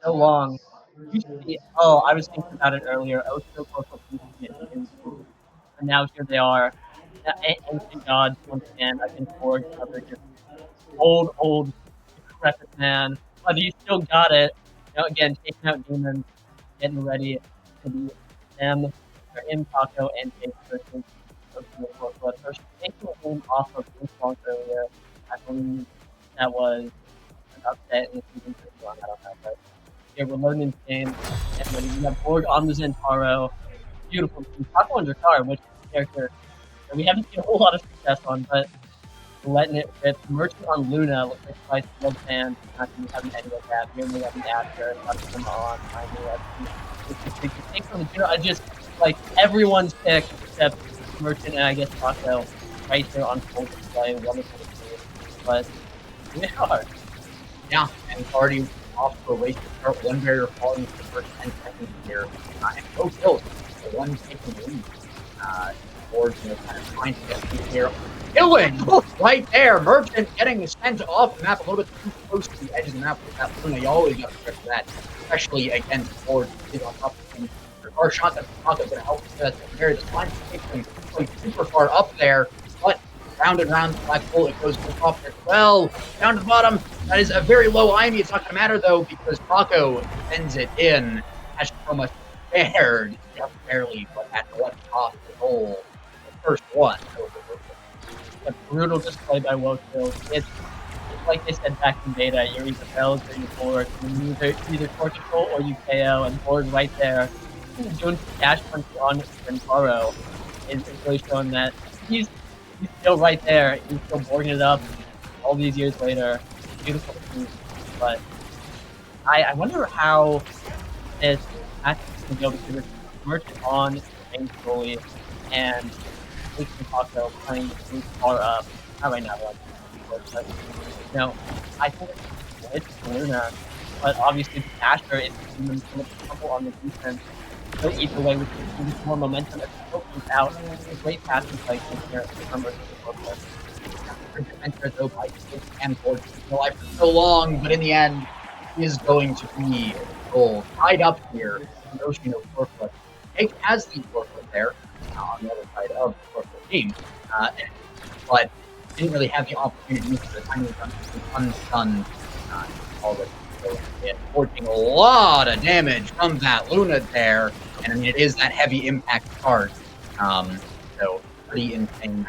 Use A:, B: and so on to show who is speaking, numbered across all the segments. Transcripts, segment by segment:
A: so long. Used to be, oh, I was thinking about it earlier. Oshi no Koreflip used to be a dream team, and now here they are. Ancient gods once again against Borg, another just old, decrepit man. But he still got it. Again, taking out demons, getting ready to be them, or him, Taco, and Jake versus Oshi no Koreflip. So she's taking the game off of Pink Song earlier. I believe that was an upset in the season 51. I don't know, but yeah, we're learning this game. And when we have Borg on the Zentaro, beautiful team. Taco and Jakar, which is a character that we haven't seen a whole lot of success on, but letting it rip. Merchant on Luna looks like Spice Love Band. Not going to be having any of that. We're going to have an after. Nothing on. I think from the general, I just like everyone's pick except Merchant and I guess Taco right there on full display. Wonderful to see. But we are.
B: Yeah, and it's already off to a race to start. One barrier falling for the first 10 seconds here. And Woah Chills, the one taking the lead. Board, kind of trying to get through here. Killing right there. Merchant getting sent off the map a little bit too close to the edge of the map with that Luna. You always got to prepare for that, especially against Board. Is on top of him. Our shot that Taco going to help that carry the line. Takes him going super far up there, but round and round, Black Hole, it goes to the top as well. Down to the bottom. That is a very low IME. It's not going to matter, though, because Taco sends it in. Has so much spared, just barely, but at what cost the goal? The first one.
A: A brutal display by Woah Chills. It's like they said back in beta, you're either Bells or you're Borg. You either torch control or you KO, and Borg right there doing dash punch on Zentaro is really showing that he's still right there. He's still Borging it up all these years later. Beautiful move. But I wonder how this actually can go because Merchant on main goalie and Taco playing too far up. Not right now, but I think it's Luna, but obviously the Asher is giving them so much trouble on the defense. So either way, we can see more momentum as the comes out. A great passing play here from Merchant to
B: Defender, though, by and Board still alive for so long, but in the end, is going to be goal. Tied up here. Oshi no Koreflip. Jake has the Koreflip there on the other side of the Koreflip team, but didn't really have the opportunity for the time he was undone already. So it's forging a lot of damage from that Luna there, and I mean, it is that heavy impact card. So pretty insane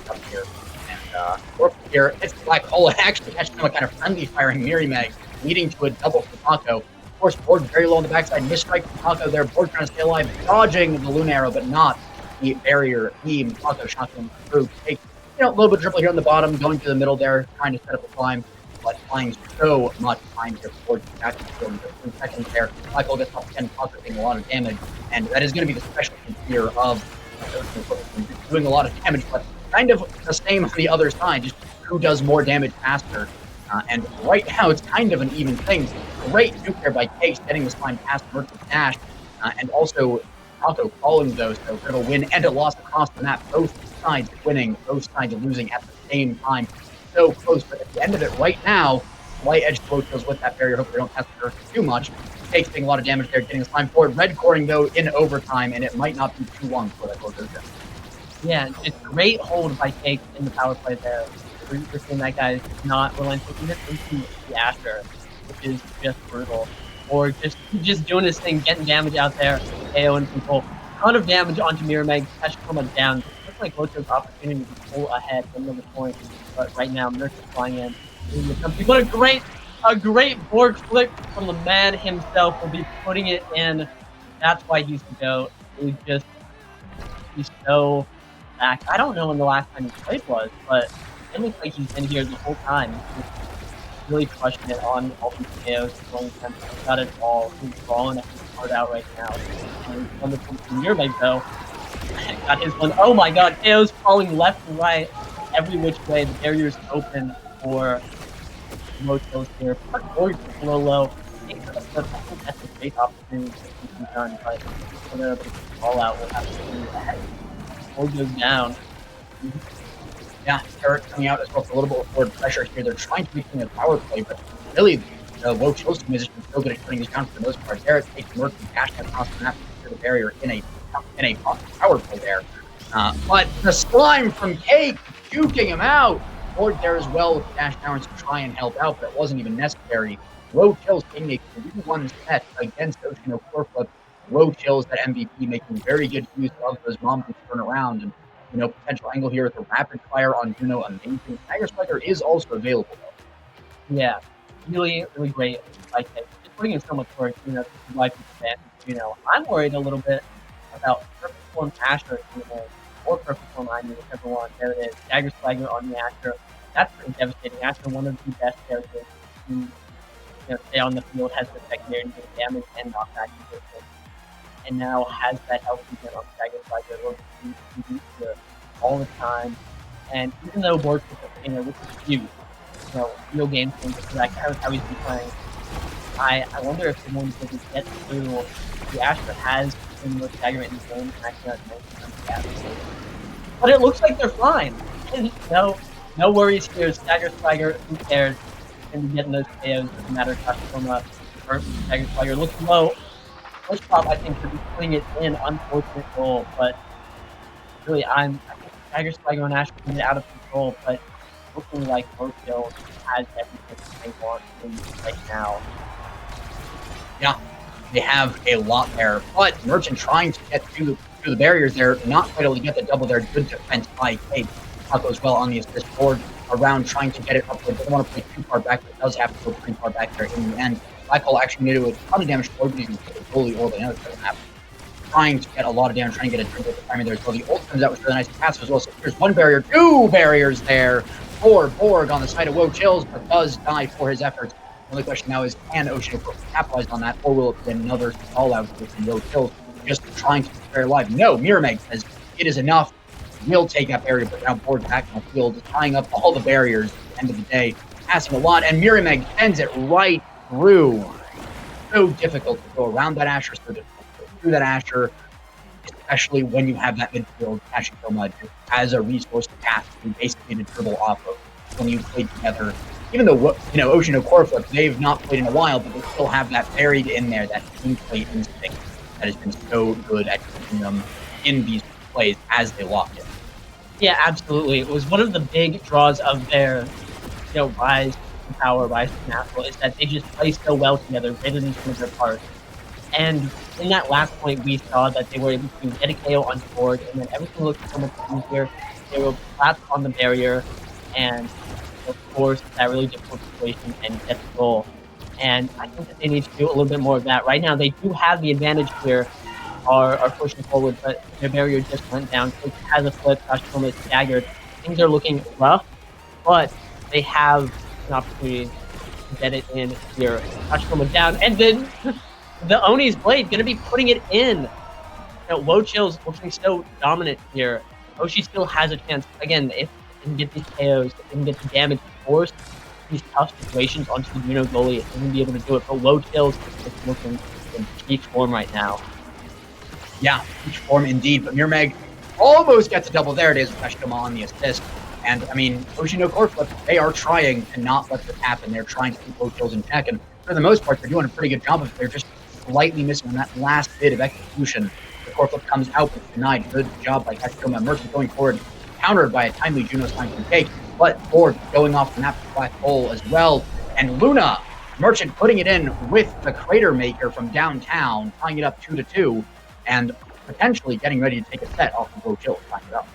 B: up here. And here, it's Black Hole. It actually catches him a kind of friendly firing Miri Meg, leading to a double for Taco. Of course, Borg very low on the backside. Misstrike from Taco there. Borg trying to stay alive, dodging the Luna arrow, but not the barrier beam. Taco shotgun through. Take, a little bit of triple here on the bottom, going to the middle there, trying to set up a climb, but flying so much time here for Borg to back to the 2 seconds there. Black Hole gets up 10, Taco taking a lot of damage, and that is going to be the specialty here of doing a lot of damage, but kind of the same on the other side, just who does more damage faster. And right now, it's kind of an even thing. Great nuke there by Case, getting this line past Merchant's dash, and also Taco calling those, so kind of a win and a loss across the map. Both sides winning, both sides losing at the same time. So close, but at the end of it right now, Light Edge Woah Chills with that barrier. Hopefully, don't test her too much. Case taking a lot of damage there, getting this line forward. Red coring, though, in overtime, and it might not be too long before that goes down.
A: Yeah, it's great hold by Cake in the power play there. We're seeing that guy is not relenting even into the Asher, which is just brutal. Or just doing his thing, getting damage out there, KO and control. Ton of damage onto Mirameg, catch Coma down. Looks like Woah Chills' opportunity to pull ahead from the point, but right now Merchant flying in. What a great Borg flip from the man himself. Will be putting it in. That's why he's the GOAT. He's so back. I don't know when the last time he played was, but it looks like he's been here the whole time. He's really crushing it on all these KOs. He's got it all. He's balling his heart out right now. And when the comes from your leg, though, got his one. Oh my god, KOs falling left and right, every which way. The barrier's open for Woah Chills here. Borg low. I think that's a great opportunity to be done, but whether able to fall out, we'll have to do that. Borg goes down.
B: Yeah, Eric coming out as well for a little bit of forward pressure here. They're trying to maintain a power play, but really the Woah Chills team is still good at putting these down for the most part. There, it takes Merchant dash across the map to clear the barrier in a power play there. But the slime from Cake juking him out. Board there as well with the dash downs to try and help out, but it wasn't even necessary. Woah Chills taking a 3-1 set against Oshi no Koreflip. Woah Chills, that MVP, making very good use of those mom to turn around. And, potential angle here with the rapid fire on Juno, amazing. Omega Striker is also available, though.
A: Yeah, really, really great. Like, just putting in so much work, to provide advantage. I'm worried a little bit about Perfect Form Asher, or Perfect Form Ivy, whichever one. There it is. Dagger Swagger on the Asher. That's pretty devastating. Asher, one of the best characters to stay on the field, has the secondary and get damage and knockback resistance. And now has that health again on Dagger Swagger. We're used all the time. And even though Borg is which is huge, real game changer for that kind of how he's been playing. I wonder if they're going to get through the Asher has been the most dagger in the game, and actually has most but it looks like they're fine. No worries here. Dagger Swagger, who cares? Going to be getting those KOs, doesn't matter if Takuma or Dagger Swagger looking low. Push pop, I think, could be putting it in. Unfortunate goal, but really, I think Dagger Swagger and Ash are getting out of control, but looking like Woah Chills has everything they want right now.
B: Yeah, they have a lot there, but Merchant trying to get through the barriers there, not quite able to get the double there. Good defense by Cake. Taco as well on the assist board around, trying to get it up there. Doesn't want to play too far back, but it does have to go pretty far back there in the end. Black Hole actually made it with a ton of damage to board, but he's the goalie or the other side of the map. Trying to get a lot of damage, trying to get a dribble at the timing there as well. The ult comes out with really nice passive as well. So here's one barrier, two barriers there for Borg on the side of Woah Chills, but does die for his efforts. The only question now is, can Oshi capitalize on that, or will it be another call out with Woah Chills just trying to stay alive? No, Mirameg says it is enough. Will take that barrier, but now Borg back on the field, tying up all the barriers at the end of the day, passing a lot, and Mirameg sends it right through. So difficult to go around that Asher, so difficult to go through that Asher, especially when you have that midfield Ashikoma as a resource to pass and basically to dribble off of when you play together. Even though, Oshi no Koreflip, they've not played in a while, but they still have that buried in there, that team play instinct that has been so good at keeping them in these plays as they lock in.
A: Yeah, absolutely. It was one of the big draws of their, rise to power, rise to natural, is that they just play so well together, greater than some of their parts. And in that last point, we saw that they were able to get a KO on board, and then everything looked so much easier. They were flat on the barrier, and of course, that really difficult situation and get the goal. And I think that they need to do a little bit more of that. Right now, they do have the advantage here, are pushing forward, but their barrier just went down. It has a flip, Ashikoma is staggered. Things are looking rough, but they have an opportunity to get it in here. Ashikoma down, and then the Oni's blade gonna be putting it in. Woah Chills looking so dominant here. Oshi still has a chance. Again, if they can get these KOs, if they can get the damage forced these tough situations onto the Juno goalie, they're gonna be able to do it. But Woah Chills is looking in peak form right now.
B: Yeah, peak form indeed. But Mirameg almost gets a double. There it is with Ashikoma on the assist. And Oshi no Koreflip, they are trying to not let this happen. They're trying to keep Woah Chills in check, and for the most part, they're doing a pretty good job of it. They're just slightly missing on that last bit of execution. The Koreflip comes out but denied. Good job by Ashikoma. Merchant going forward, countered by a timely Juno sign from Cake, but Borg going off the map to Black Hole as well. And Luna, Merchant putting it in with the Crater Maker from downtown, tying it up 2-2, and potentially getting ready to take a set off of Woah Chills, tying it up.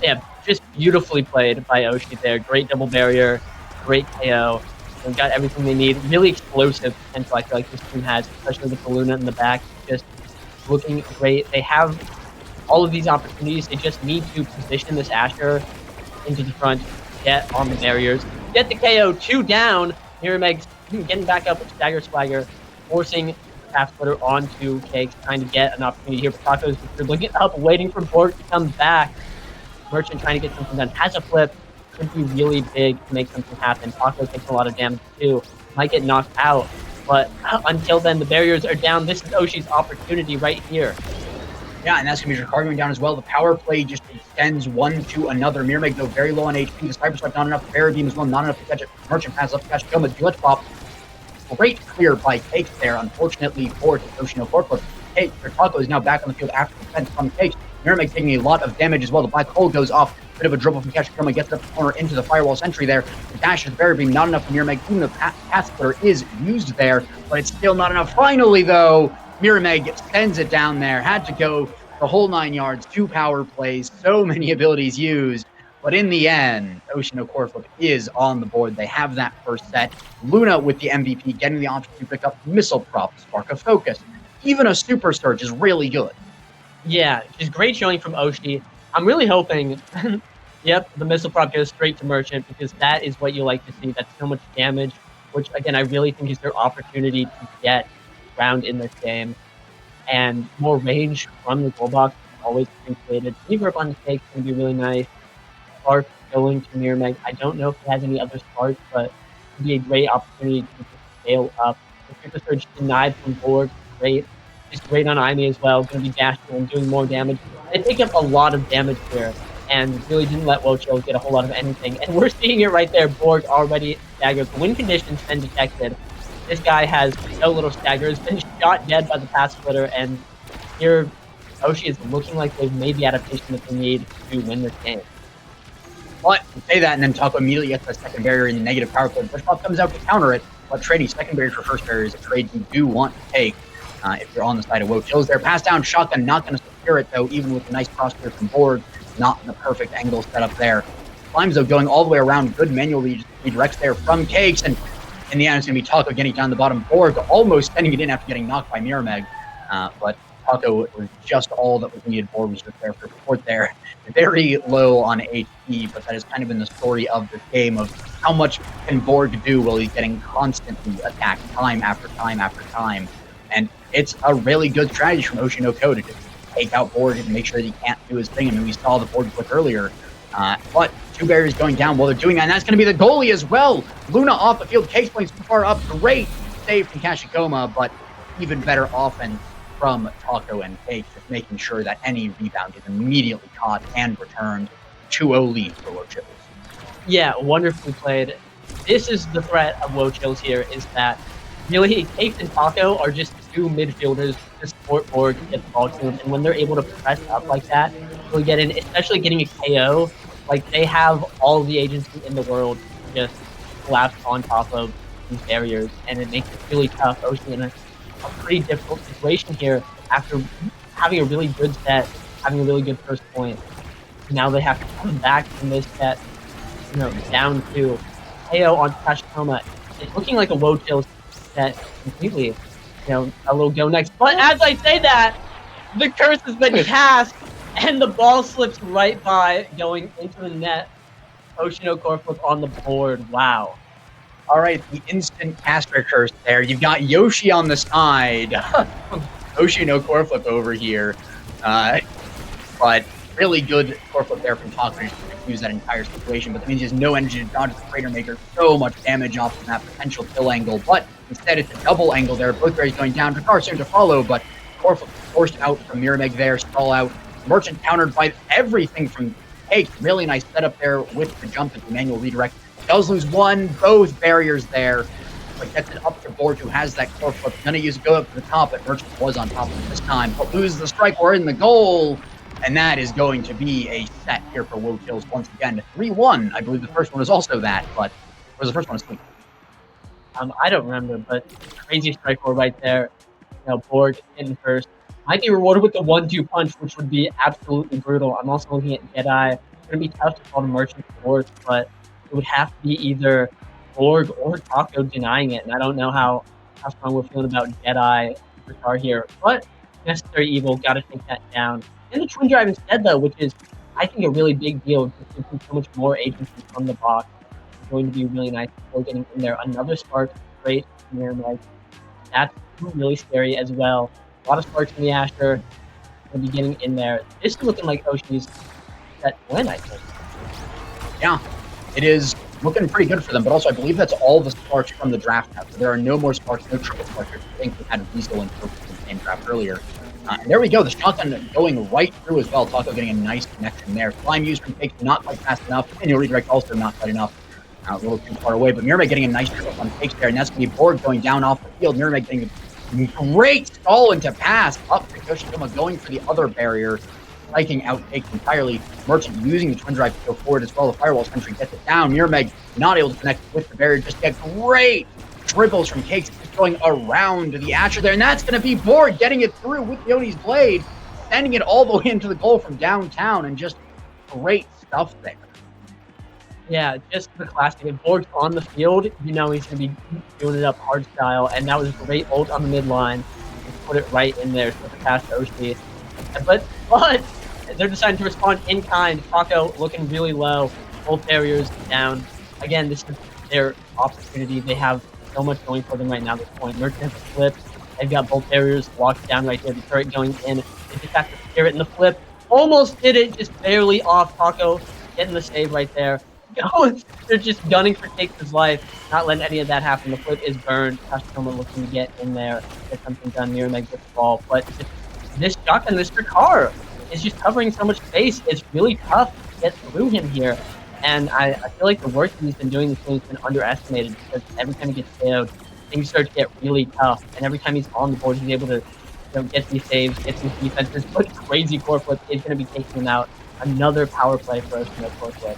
A: Yeah, just beautifully played by Oshi there. Great double barrier, great KO. They've got everything they need. Really explosive potential, I feel like this team has, especially with the Luna in the back. Just looking great. They have all of these opportunities. They just need to position this Asher into the front, get on the barriers, get the KO, 2 down. Mirameg getting back up with Dagger Swagger, forcing half splitter onto Cake, trying to get an opportunity here. But Taco's dribbling it up, waiting for Borg to come back. Merchant trying to get something done. Has a flip. Could be really big to make something happen. Taco takes a lot of damage too. Might get knocked out. But until then, the barriers are down. This is Oshi's opportunity right here.
B: Yeah, and that's going to be Jakar going down as well. The power play just extends one to another. Mirameg, though, very low on HP. The Cyber Strike not enough. Barrier Beam as well, not enough to catch it. Merchant passes up to catch Goma. Glitch Pop Great clear by Cakes there, unfortunately for Yoshino Koreflip. Taco is now back on the field after the defense from Cakes. Miramax taking a lot of damage as well. The black hole goes off. Bit of a dribble from Kashikoma, gets up the corner into the firewall sentry there. The dash is very being not enough for Miramax. Even the pass splitter is used there, but it's still not enough. Finally, though, Miramax sends it down there. Had to go the whole 9 yards, 2 power plays, so many abilities used. But in the end, Oshi Koreflip is on the board. They have that first set. Luna with the MVP, getting the option to pick up Missile Prop, Spark of Focus. Even a Super Surge is really good.
A: Yeah, just great showing from Oshi. I'm really hoping, yep, the Missile Prop goes straight to Merchant because that is what you like to see. That's so much damage, which, again, I really think is their opportunity to get round in this game. And more range from the goal box is always appreciated. Reverb on the Cake is going to be really nice. Spark going to Miramax. I don't know if he has any other sparks, but it would be a great opportunity to scale up. The Super Surge denied from board. Great. Just great on Imi as well. Going to be dashing and doing more damage. They pick up a lot of damage here and really didn't let Woah Chills get a whole lot of anything. And we're seeing it right there. Borg already staggered. The win conditions been detected. This guy has so little stagger. Has been shot dead by the pass splitter. And here, Oshi is looking like they've made the adaptation that they need to win this game.
B: But you say that, and then Taco immediately gets the second barrier in the negative power play. First Pop comes out to counter it, but trading second barrier for first barrier is a trade you do want to take if you're on the side of Woah Chills there. Pass down, shotgun, not going to secure it, though, even with a nice cross clear from board. Not in the perfect angle set up there. Climbs, though, going all the way around. Good manual redirects there from Cakes, and in the end, it's going to be Taco getting down the bottom board, almost sending it in after getting knocked by Miramax. But Taco was just all that was needed. Board was just there for support there. Very low on HP, but that has kind of been the story of this game of how much can Borg do while he's getting constantly attacked time after time after time. And it's a really good strategy from Oshi no Ko to just take out Borg and make sure that he can't do his thing. I mean, we saw the Borg click earlier. But 2 barriers going down while they're doing that, and that's going to be the goalie as well. Luna off the field. Case playing too far up. Great save from Kashikoma, but even better offense from Taco and Cake, just making sure that any rebound is immediately caught and returned. 2-0 lead for Woah Chills.
A: Yeah, wonderfully played. This is the threat of Woah Chills here, is that really Cake and Taco are just 2 midfielders to support Borg to get the ball to them, and when they're able to press up like that, they'll get in, especially getting a KO. Like, they have all the agency in the world to just collapse on top of these barriers, and it makes it really tough. Oshi in a pretty difficult situation here after having a really good set, having a really good first point. Now they have to come back from this set, down to KO on Kashikoma. It's looking like a Woah Chills set completely, a little go next. But as I say that, the curse has been cast, and the ball slips right by, going into the net. Oshi no Koreflip on the board. Wow.
B: All right, the instant caster curse there. You've got Yoshi on the side. Oshi no Koreflip over here. But really good Koreflip there from Taco to use that entire situation. But that means he has no energy to dodge the Crater Maker. So much damage off from that potential kill angle. But instead, it's a double angle there. Both berries going down. Drakkar soon to follow, but Koreflip forced out from Miramax there. Stall out. Merchant countered by everything from Cake. Really nice setup there with the jump and the manual redirect. Does lose both barriers there, but gets it up to Borg, who has that Koreflip. Gonna use go up to the top, but Merchant was on top of it this time. But loses the strike, we're in the goal, and that is going to be a set here for Woah Chills once again. 3-1. I believe the first one was also that, but was the first one asleep?
A: I don't remember, but crazy strike roll right there. Borg in first. Might be rewarded with the 1-2 punch, which would be absolutely brutal. I'm also looking at Jedi. It's gonna be tough to call the Merchant fourth, but it would have to be either Borg or Taco denying it, and I don't know how strong we're feeling about Jedi Drakkar here. But necessary evil, got to take that down. And the twin drive instead, though, which is, I think, a really big deal. It gives him so much more agency from the box. It's going to be really nice before getting in there. Another spark, great Miramax. That's really scary as well. A lot of sparks from the Asher. Going to be getting in there. This is looking like Oshi's set win, I think.
B: Yeah. It is looking pretty good for them, but also I believe that's all the sparks from the draft now. So there are no more sparks, no triple sparks. I think we had Weasel and Purple in the same draft earlier. And there we go, the shotgun going right through as well. Taco getting a nice connection there. Climb used from Cake, not quite fast enough. And your redirect also not quite enough. A little too far away, but Mirame getting a nice trip on Takes there, and that's going to be Borg going down off the field. Mirame getting a great stall into pass up to Yoshikoma, going for the other barrier, striking out Takes entirely. Merchant using the twin drive to go forward as well. The Firewall Sentry gets it down. Mirame not able to connect with the barrier, just get great dribbles from Cakes, just going around the Asher there, and that's going to be Borg getting it through with Yoni's blade, sending it all the way into the goal from downtown, and just great stuff there.
A: Yeah, just the classic. If Borg's on the field, you know he's going to be doing it up hard style, and that was a great ult on the mid line. Just put it right in there, so the pass to Oshi. But they're deciding to respond in kind. Taco looking really low, both barriers down. Again, this is their opportunity. They have so much going for them right now at this point. Merchant has a flip. They've got both barriers locked down right there. The turret going in. They just have to steer it in the flip. Almost did it, just barely off. Taco getting the save right there. They're just gunning for Takes' life, not letting any of that happen. The flip is burned. Kashikoma looking to get in there, get something done. Mirame gets the ball. But this shotgun, this car is just covering so much space. It's really tough to get through him here. And I feel like the work he's been doing this game has been underestimated, because every time he gets KO'd, things start to get really tough. And every time he's on the board, he's able to get these saves, get some defenses. But crazy Koreflip is going to be taking him out. Another power play for us from the Koreflip.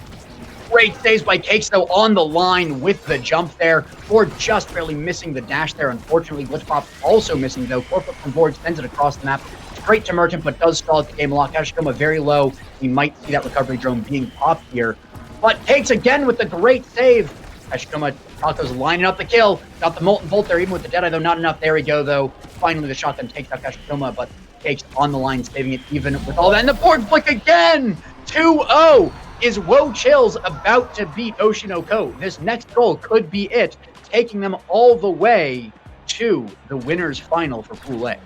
B: Great saves by Cakes, though, on the line with the jump there. Borg just barely missing the dash there. Unfortunately, Blitzpop also missing, though. Koreflip from Borg sends it across the map. Straight to Merchant, but does stall at the game lock. Kashikoma very low. We might see that recovery drone being popped here. But Takes again with the great save. Kashikoma, Taco's lining up the kill. Got the Molten Bolt there, even with the Deadeye, though. Not enough. There we go, though. Finally, the shotgun takes out Kashikoma, but Takes on the line, saving it even with all that. And the Borg flick again! 2-0! Is Woah Chills about to beat Oshinoko? This next goal could be it, taking them all the way to the winners final for Pool A.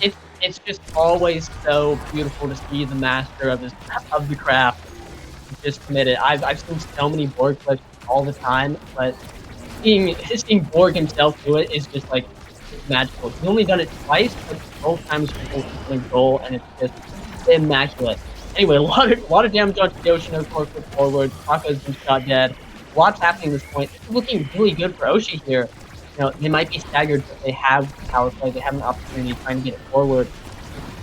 A: It's just always so beautiful to see the master of the craft just committed. I've seen so many Borg flips all the time, but seeing Borg himself do it is just like, it's magical. He's only done it twice, but both times he's a goal, and it's just immaculate. Anyway, a lot of damage onto the Oshi. No Koreflip forward. Taco's been shot dead. Lots happening at this point. It's looking really good for Oshi here. You know, they might be staggered, but they have power play. They have an opportunity trying to get it forward.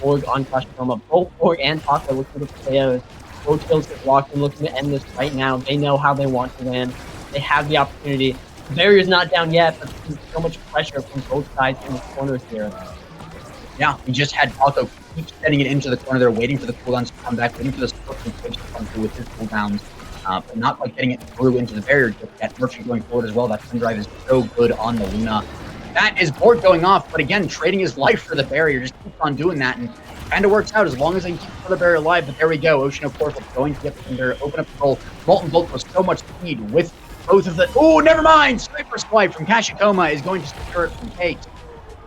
A: Borg on Kashikoma. Both Borg and Taco looking for KOs. Woah Chills get locked and looking to end this right now. They know how they want to win. They have the opportunity. The barrier's not down yet, but there's so much pressure from both sides in the corners here.
B: Yeah, we just had Taco keep sending it into the corner there, waiting for the cooldowns to come back, waiting for the support to come through with his cooldowns, but not quite getting it through into the barrier just yet. Merchant going forward as well. That twin drive is so good on the Luna. That is Borg going off, but again, trading his life for the barrier, just keeps on doing that, and kind of works out as long as they keep the barrier alive. But there we go. Oshi no Koreflip going to get the barrier, open up the goal. Molten Bolt with so much speed with both of the... Oh, never mind! Sniper Swipe from Kashikoma is going to secure it from Takes.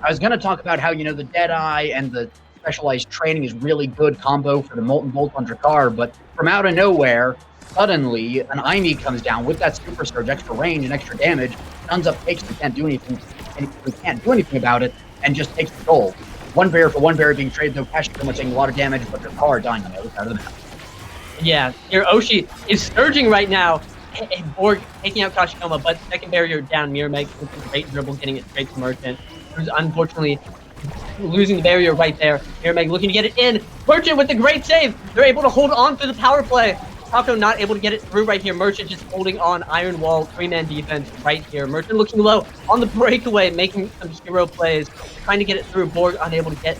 B: I was going to talk about how, you know, the Deadeye and the specialized training is really good combo for the Molten Bolt on Drakkar, but from out of nowhere, suddenly an Aimi comes down with that Super Surge, extra range and extra damage, stuns up Takes, we can't do anything, about it, and just takes the goal. One barrier for one barrier being traded, though Kashikoma taking a lot of damage, but Drakkar dying on the other side of the map.
A: Yeah, here Oshi is surging right now. Borg taking out Kashikoma, but second barrier down. Mirame with a great dribble, getting it straight to Merchant, who's unfortunately losing the barrier right there. Mirame looking to get it in. Merchant with the great save. They're able to hold on to the power play. Taco not able to get it through right here. Merchant just holding on. Iron Wall, three-man defense right here. Merchant looking low on the breakaway, making some hero plays, trying to get it through. Borg unable to get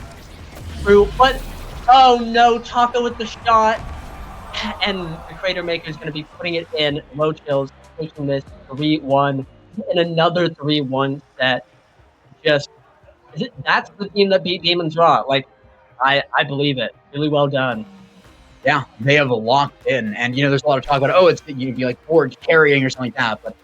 A: through, but oh no, Taco with the shot. And the Crater Maker is going to be putting it in. Woah Chills taking this 3-1 in another 3-1 set. That's the team that beat Demon's Raw. Like, I believe it. Really well done.
B: Yeah, they have locked in. And, you know, there's a lot of talk about, oh, it's you'd be like Borg carrying or something like that. But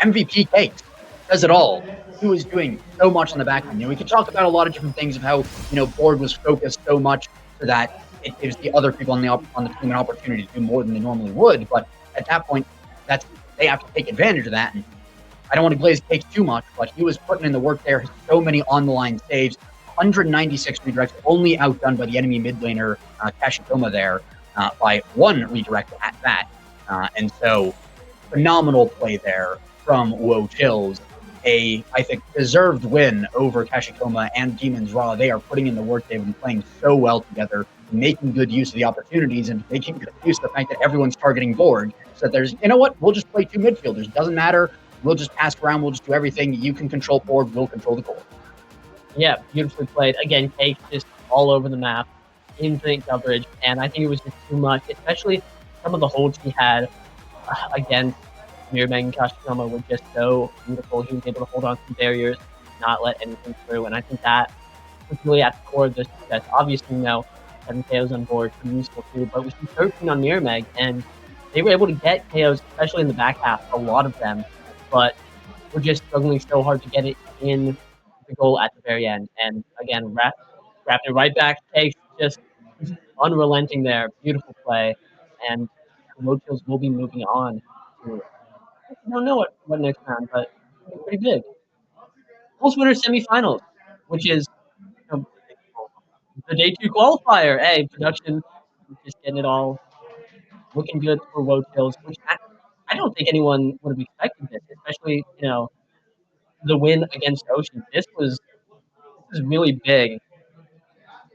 B: MVP Cakes does it all. He was doing so much on the back end. You know, we could talk about a lot of different things of how, you know, Borg was focused so much so that it gives the other people on the team an opportunity to do more than they normally would. But at that point, they have to take advantage of that. And I don't want to glaze Cakes too much, but he was putting in the work there. So many on-the-line saves, 196 redirects, only outdone by the enemy mid laner, Kashikoma there, by one redirect at that. And so phenomenal play there from Woah Chills. I think, deserved win over Kashikoma and Demon's Raw. They are putting in the work. They've been playing so well together, making good use of the opportunities and making good use of the fact that everyone's targeting Borg. So that there's, you know what, we'll just play two midfielders. Doesn't matter. We'll just pass around. We'll just do everything. You can control Borg. We'll control the goal.
A: Yeah, beautifully played. Again, Cake just all over the map, infinite coverage, and I think it was just too much, especially some of the holds he had against Mirabeg and Kashikama were just so beautiful. He was able to hold on to barriers, not let anything through, and I think that was really at the core of this success. Obviously, 7 KOs on board, pretty useful too, but we see 13 on Mirabeg, and they were able to get KOs, especially in the back half, a lot of them, but we're just struggling so hard to get it in the goal at the very end. And again, wrapping it right back, takes just unrelenting there. Beautiful play. And Woah Chills will be moving on to, I don't know what next round, but it's pretty big. Pulse winner semifinals, which is you know, the day 2 qualifier. Hey, production just getting it all looking good for Woah Chills, which I don't think anyone would have expected this, especially, the win against Oshi. This is really big.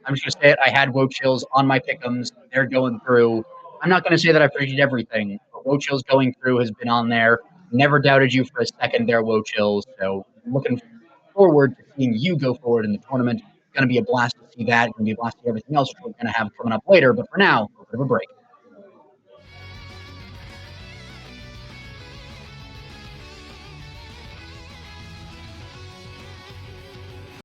B: I'm just going to say it. I had Woah Chills on my pick'ems. They're going through. I'm not going to say that I predicted everything, but Woah Chills going through has been on there. Never doubted you for a second there, Woah Chills. So looking forward to seeing you go forward in the tournament. It's going to be a blast to see that. It's going to be a blast to see everything else, which we're going to have coming up later. But for now, a bit of a break.